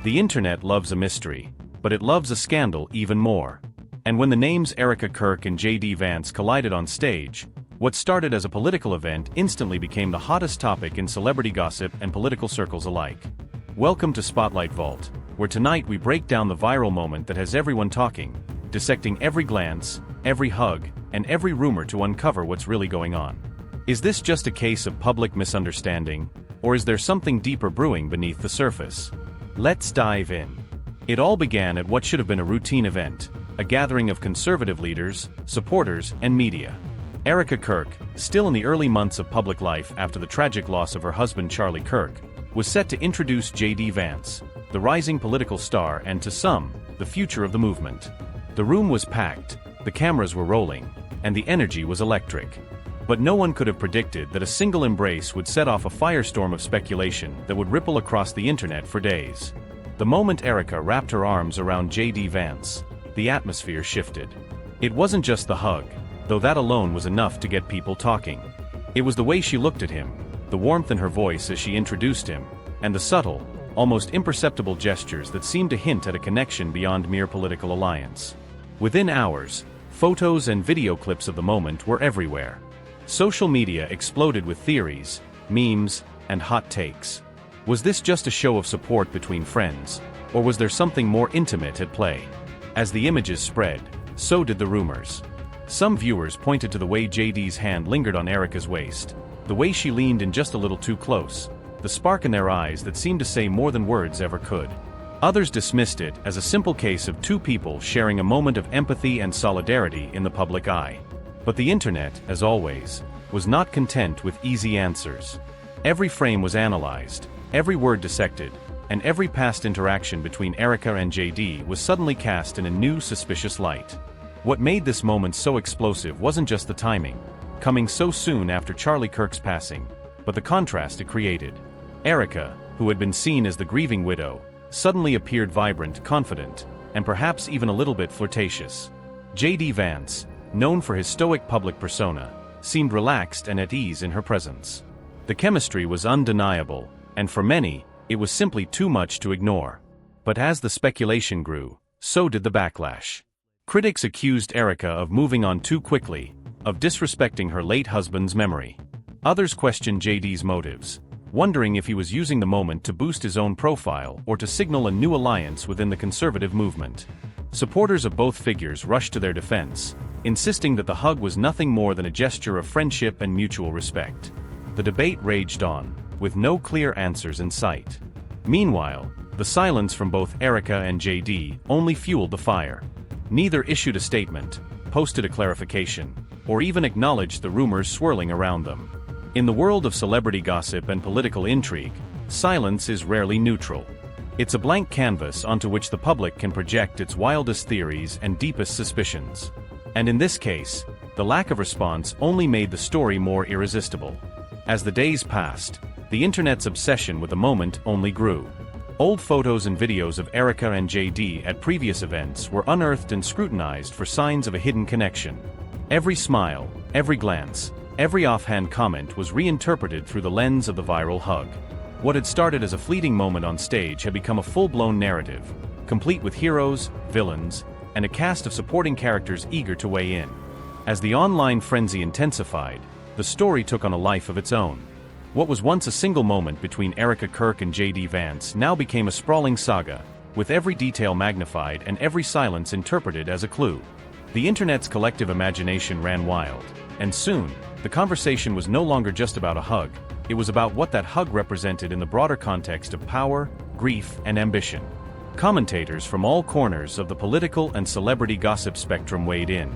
The internet loves a mystery, but it loves a scandal even more. And when the names Erika Kirk and J.D. Vance collided on stage, what started as a political event instantly became the hottest topic in celebrity gossip and political circles alike. Welcome to Spotlight Vault, where tonight we break down the viral moment that has everyone talking, dissecting every glance, every hug, and every rumor to uncover what's really going on. Is this just a case of public misunderstanding, or is there something deeper brewing beneath the surface? Let's dive in. It all began at what should have been a routine event, a gathering of conservative leaders, supporters, and media. Erika Kirk, still in the early months of public life after the tragic loss of her husband Charlie Kirk, was set to introduce J.D. Vance, the rising political star and, to some, the future of the movement. The room was packed, the cameras were rolling, and the energy was electric. But no one could have predicted that a single embrace would set off a firestorm of speculation that would ripple across the internet for days. The moment Erika wrapped her arms around J.D. Vance, the atmosphere shifted. It wasn't just the hug, though that alone was enough to get people talking. It was the way she looked at him, the warmth in her voice as she introduced him, and the subtle, almost imperceptible gestures that seemed to hint at a connection beyond mere political alliance. Within hours, photos and video clips of the moment were everywhere. Social media exploded with theories, memes, and hot takes. Was this just a show of support between friends, or was there something more intimate at play? As the images spread, so did the rumors. Some viewers pointed to the way JD's hand lingered on Erika's waist, the way she leaned in just a little too close, the spark in their eyes that seemed to say more than words ever could. Others dismissed it as a simple case of two people sharing a moment of empathy and solidarity in the public eye. But the internet, as always, was not content with easy answers. Every frame was analyzed, every word dissected, and every past interaction between Erika and JD was suddenly cast in a new suspicious light. What made this moment so explosive wasn't just the timing, coming so soon after Charlie Kirk's passing, but the contrast it created. Erika, who had been seen as the grieving widow, suddenly appeared vibrant, confident, and perhaps even a little bit flirtatious. J.D. Vance, known for his stoic public persona, seemed relaxed and at ease in her presence. The chemistry was undeniable, and for many, it was simply too much to ignore. But as the speculation grew, so did the backlash. Critics accused Erika of moving on too quickly, of disrespecting her late husband's memory. Others questioned JD's motives, wondering if he was using the moment to boost his own profile or to signal a new alliance within the conservative movement. Supporters of both figures rushed to their defense, insisting that the hug was nothing more than a gesture of friendship and mutual respect. The debate raged on, with no clear answers in sight. Meanwhile, the silence from both Erika and JD only fueled the fire. Neither issued a statement, posted a clarification, or even acknowledged the rumors swirling around them. In the world of celebrity gossip and political intrigue, silence is rarely neutral. It's a blank canvas onto which the public can project its wildest theories and deepest suspicions. And in this case, the lack of response only made the story more irresistible. As the days passed, the internet's obsession with the moment only grew. Old photos and videos of Erika and JD at previous events were unearthed and scrutinized for signs of a hidden connection. Every smile, every glance, every offhand comment was reinterpreted through the lens of the viral hug. What had started as a fleeting moment on stage had become a full-blown narrative, complete with heroes, villains, and a cast of supporting characters eager to weigh in. As the online frenzy intensified, the story took on a life of its own. What was once a single moment between Erika Kirk and J.D. Vance now became a sprawling saga, with every detail magnified and every silence interpreted as a clue. The internet's collective imagination ran wild, and soon, the conversation was no longer just about a hug, it was about what that hug represented in the broader context of power, grief, and ambition. Commentators from all corners of the political and celebrity gossip spectrum weighed in.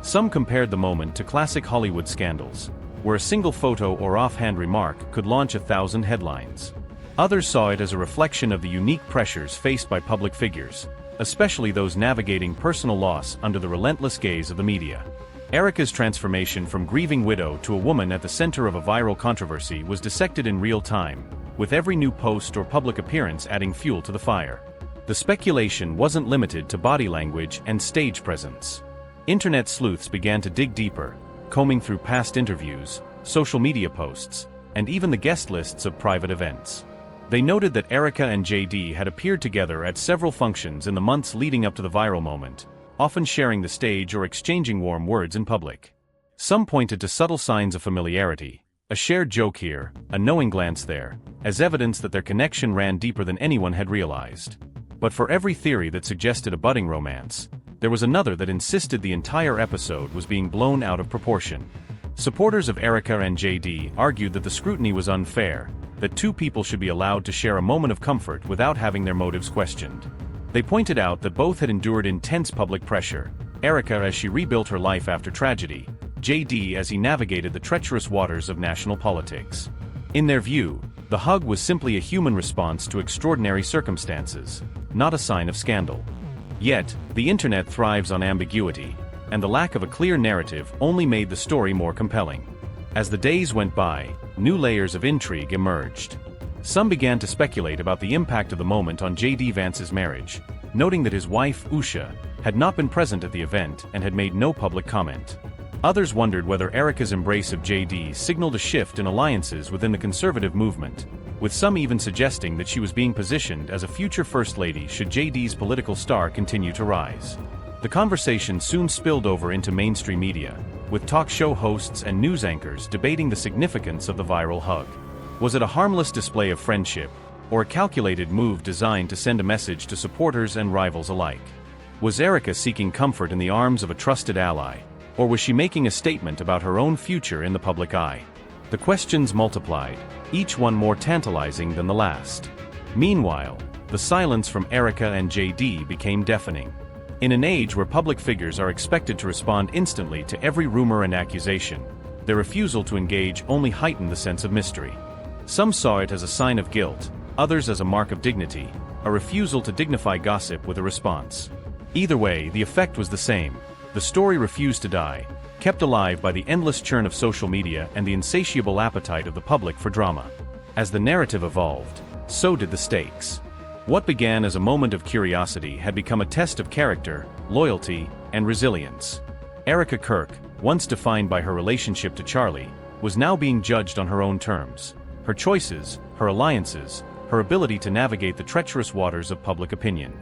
Some compared the moment to classic Hollywood scandals, where a single photo or offhand remark could launch 1,000 headlines. Others saw it as a reflection of the unique pressures faced by public figures, especially those navigating personal loss under the relentless gaze of the media. Erika's transformation from grieving widow to a woman at the center of a viral controversy was dissected in real time, with every new post or public appearance adding fuel to the fire. The speculation wasn't limited to body language and stage presence. Internet sleuths began to dig deeper, combing through past interviews, social media posts, and even the guest lists of private events. They noted that Erika and JD had appeared together at several functions in the months leading up to the viral moment, often sharing the stage or exchanging warm words in public. Some pointed to subtle signs of familiarity, a shared joke here, a knowing glance there, as evidence that their connection ran deeper than anyone had realized. But for every theory that suggested a budding romance, there was another that insisted the entire episode was being blown out of proportion. Supporters of Erika and JD argued that the scrutiny was unfair, that two people should be allowed to share a moment of comfort without having their motives questioned. They pointed out that both had endured intense public pressure, Erika as she rebuilt her life after tragedy, JD as he navigated the treacherous waters of national politics. In their view, the hug was simply a human response to extraordinary circumstances, not a sign of scandal. Yet, the internet thrives on ambiguity, and the lack of a clear narrative only made the story more compelling. As the days went by, new layers of intrigue emerged. Some began to speculate about the impact of the moment on JD Vance's marriage, noting that his wife, Usha, had not been present at the event and had made no public comment. Others wondered whether Erika's embrace of JD signaled a shift in alliances within the conservative movement, with some even suggesting that she was being positioned as a future First Lady should JD's political star continue to rise. The conversation soon spilled over into mainstream media, with talk show hosts and news anchors debating the significance of the viral hug. Was it a harmless display of friendship, or a calculated move designed to send a message to supporters and rivals alike? Was Erika seeking comfort in the arms of a trusted ally, or was she making a statement about her own future in the public eye? The questions multiplied, each one more tantalizing than the last. Meanwhile, the silence from Erika and JD became deafening. In an age where public figures are expected to respond instantly to every rumor and accusation, their refusal to engage only heightened the sense of mystery. Some saw it as a sign of guilt, others as a mark of dignity, a refusal to dignify gossip with a response. Either way, the effect was the same. The story refused to die, kept alive by the endless churn of social media and the insatiable appetite of the public for drama. As the narrative evolved, so did the stakes. What began as a moment of curiosity had become a test of character, loyalty, and resilience. Erika Kirk, once defined by her relationship to Charlie, was now being judged on her own terms. Her choices, her alliances, her ability to navigate the treacherous waters of public opinion.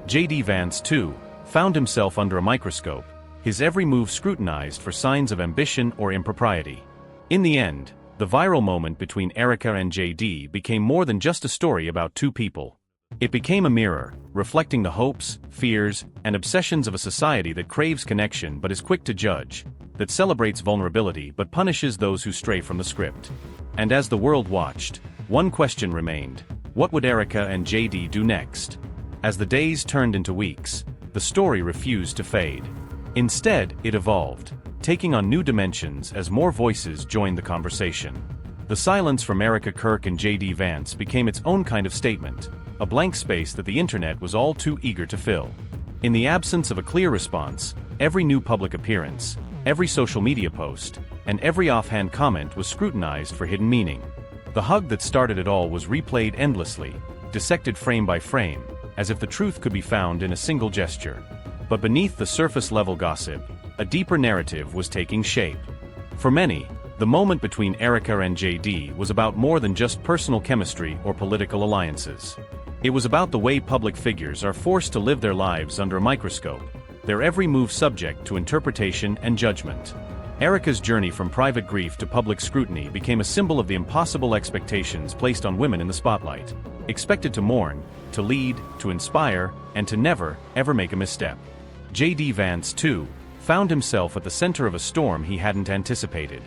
JD Vance, too, found himself under a microscope, his every move scrutinized for signs of ambition or impropriety. In the end, the viral moment between Erika and JD became more than just a story about two people. It became a mirror, reflecting the hopes, fears, and obsessions of a society that craves connection but is quick to judge, that celebrates vulnerability but punishes those who stray from the script. And as the world watched, one question remained: what would Erika and JD do next? As the days turned into weeks, the story refused to fade. Instead, it evolved, taking on new dimensions as more voices joined the conversation. The silence from Erika Kirk and JD Vance became its own kind of statement, a blank space that the internet was all too eager to fill. In the absence of a clear response, every new public appearance, every social media post, and every offhand comment was scrutinized for hidden meaning. The hug that started it all was replayed endlessly, dissected frame by frame, as if the truth could be found in a single gesture. But beneath the surface-level gossip, a deeper narrative was taking shape. For many, the moment between Erika and JD was about more than just personal chemistry or political alliances. It was about the way public figures are forced to live their lives under a microscope, their every move subject to interpretation and judgment. Erika's journey from private grief to public scrutiny became a symbol of the impossible expectations placed on women in the spotlight, expected to mourn, to lead, to inspire, and to never, ever make a misstep. JD Vance, too, found himself at the center of a storm he hadn't anticipated.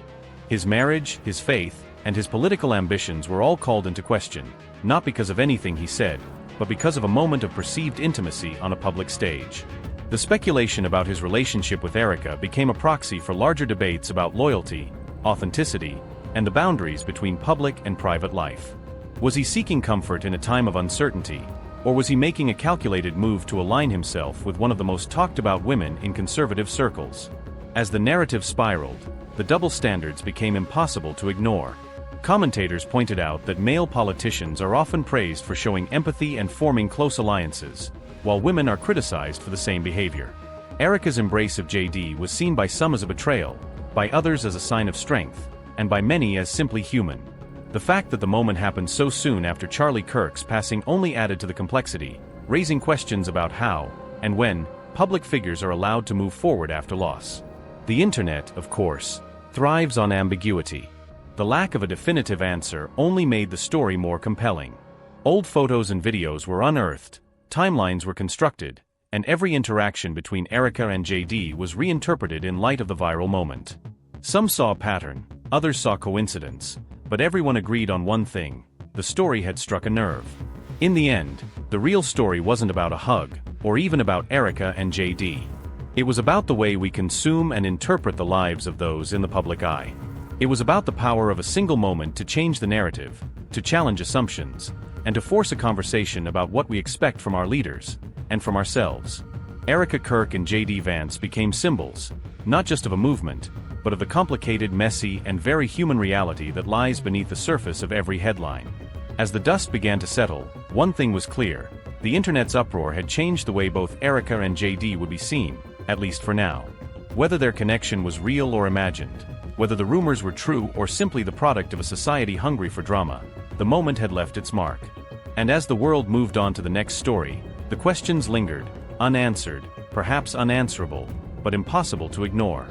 His marriage, his faith, and his political ambitions were all called into question, not because of anything he said, but because of a moment of perceived intimacy on a public stage. The speculation about his relationship with Erika became a proxy for larger debates about loyalty, authenticity, and the boundaries between public and private life. Was he seeking comfort in a time of uncertainty, or was he making a calculated move to align himself with one of the most talked-about women in conservative circles? As the narrative spiraled, the double standards became impossible to ignore. Commentators pointed out that male politicians are often praised for showing empathy and forming close alliances, while women are criticized for the same behavior. Erika's embrace of JD was seen by some as a betrayal, by others as a sign of strength, and by many as simply human. The fact that the moment happened so soon after Charlie Kirk's passing only added to the complexity, raising questions about how, and when, public figures are allowed to move forward after loss. The internet, of course, thrives on ambiguity. The lack of a definitive answer only made the story more compelling. Old photos and videos were unearthed, timelines were constructed, and every interaction between Erika and JD was reinterpreted in light of the viral moment. Some saw a pattern, others saw coincidence, but everyone agreed on one thing: the story had struck a nerve. In the end, the real story wasn't about a hug, or even about Erika and JD. It was about the way we consume and interpret the lives of those in the public eye. It was about the power of a single moment to change the narrative, to challenge assumptions, and to force a conversation about what we expect from our leaders, and from ourselves. Erika Kirk and JD Vance became symbols, not just of a movement, but of the complicated, messy, and very human reality that lies beneath the surface of every headline. As the dust began to settle, one thing was clear: the internet's uproar had changed the way both Erika and JD would be seen, at least for now. Whether their connection was real or imagined, whether the rumors were true or simply the product of a society hungry for drama, the moment had left its mark. And as the world moved on to the next story, the questions lingered, unanswered, perhaps unanswerable, but impossible to ignore.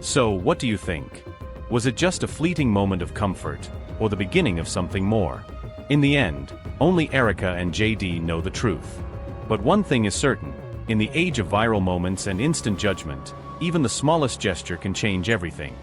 So, what do you think? Was it just a fleeting moment of comfort, or the beginning of something more? In the end, only Erika and JD know the truth. But one thing is certain: in the age of viral moments and instant judgment, even the smallest gesture can change everything.